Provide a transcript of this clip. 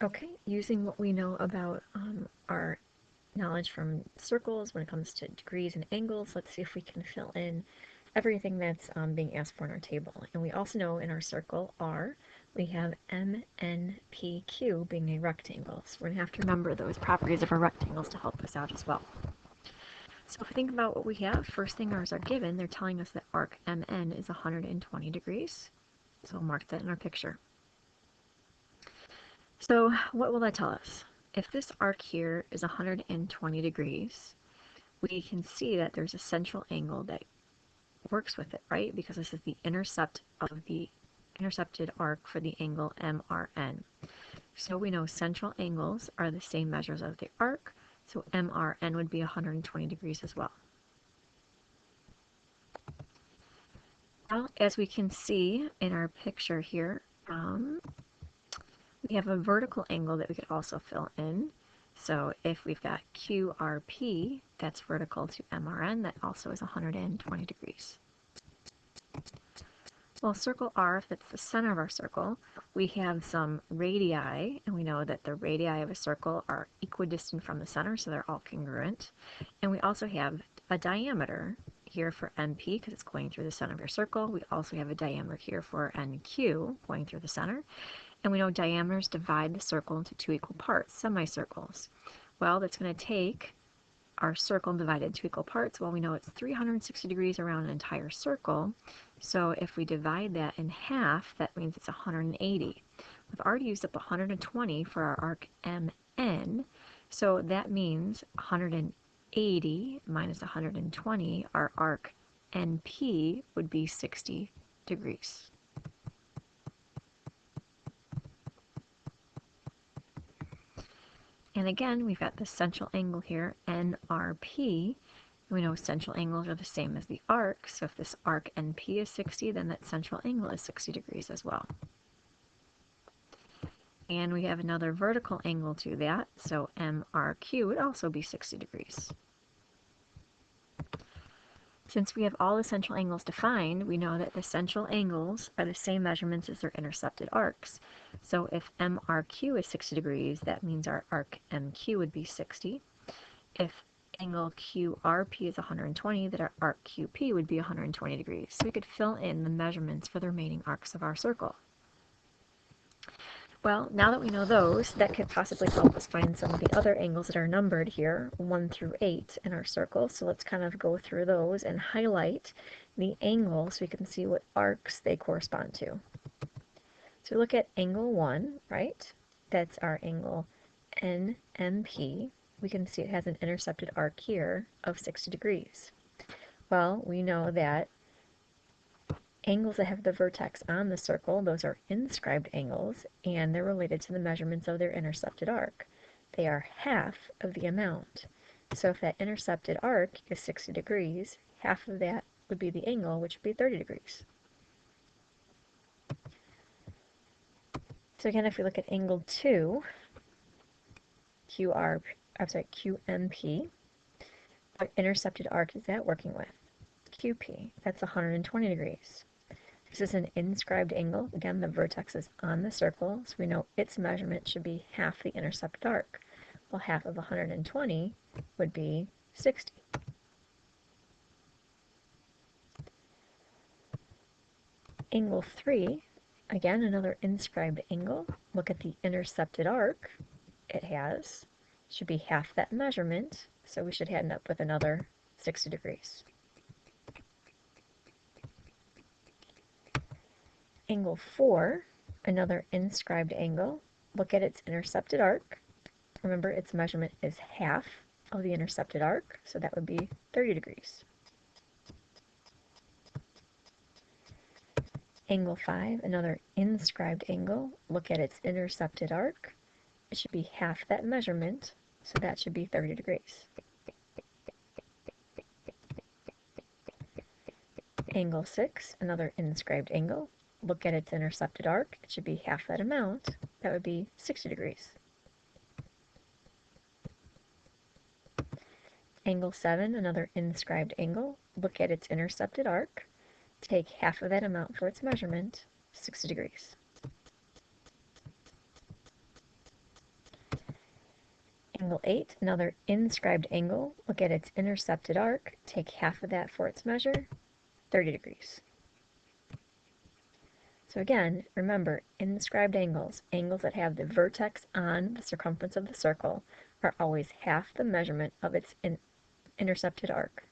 Okay, using what we know about our knowledge from circles when it comes to degrees and angles, let's see if we can fill in everything that's being asked for in our table. And we also know in our circle R, we have MNPQ being a rectangle. So we're going to have to remember those properties of our rectangles to help us out as well. So if we think about what we have, first thing is our given. They're telling us that arc MN is 120 degrees. So we'll mark that in our picture. So what will that tell us? If this arc here is 120 degrees, we can see that there's a central angle that works with it, right? Because this is the intercept of the intercepted arc for the angle MRN. So we know central angles are the same measures of the arc, so MRN would be 120 degrees as well. Now, as we can see in our picture here, we have a vertical angle that we could also fill in. So if we've got QRP, that's vertical to MRN, that also is 120 degrees. Well, circle R, if it's the center of our circle, we have some radii, and we know that the radii of a circle are equidistant from the center, so they're all congruent. And we also have a diameter here for NP, because it's going through the center of your circle. We also have a diameter here for NQ, going through the center. And we know diameters divide the circle into two equal parts, semicircles. Well, that's going to take our circle divided into equal parts. Well, we know it's 360 degrees around an entire circle. So if we divide that in half, that means it's 180. We've already used up 120 for our arc MN. So that means 180 minus 120, our arc NP would be 60 degrees. And again, we've got the central angle here, NRP. We know central angles are the same as the arc, so if this arc NP is 60, then that central angle is 60 degrees as well. And we have another vertical angle to that, so MRQ would also be 60 degrees. Since we have all the central angles defined, we know that the central angles are the same measurements as their intercepted arcs. So if MRQ is 60 degrees, that means our arc MQ would be 60. If angle QRP is 120, that our arc QP would be 120 degrees. So we could fill in the measurements for the remaining arcs of our circle. Well, now that we know those, that could possibly help us find some of the other angles that are numbered here, 1 through 8 in our circle. So let's kind of go through those and highlight the angles so we can see what arcs they correspond to. So look at angle 1, right? That's our angle NMP. We can see it has an intercepted arc here of 60 degrees. Well, we know that angles that have the vertex on the circle, those are inscribed angles, and they're related to the measurements of their intercepted arc. They are half of the amount. So if that intercepted arc is 60 degrees, half of that would be the angle, which would be 30 degrees. So again, if we look at angle 2, QMP, what intercepted arc is that working with? QP, that's 120 degrees. This is an inscribed angle. Again, the vertex is on the circle, so we know its measurement should be half the intercepted arc. Well, half of 120 would be 60. Angle 3, again, another inscribed angle. Look at the intercepted arc it has. Should be half that measurement, so we should end up with another 60 degrees. Angle 4, another inscribed angle. Look at its intercepted arc. Remember, its measurement is half of the intercepted arc, so that would be 30 degrees. Angle 5, another inscribed angle. Look at its intercepted arc. It should be half that measurement, so that should be 30 degrees. Angle 6, another inscribed angle. Look at its intercepted arc. It should be half that amount. That would be 60 degrees. Angle 7, another inscribed angle. Look at its intercepted arc. Take half of that amount for its measurement, 60 degrees. angle 8, another inscribed angle. Look at its intercepted arc. Take half of that for its measure, 30 degrees. So again, remember, inscribed angles, angles that have the vertex on the circumference of the circle, are always half the measurement of its intercepted arc.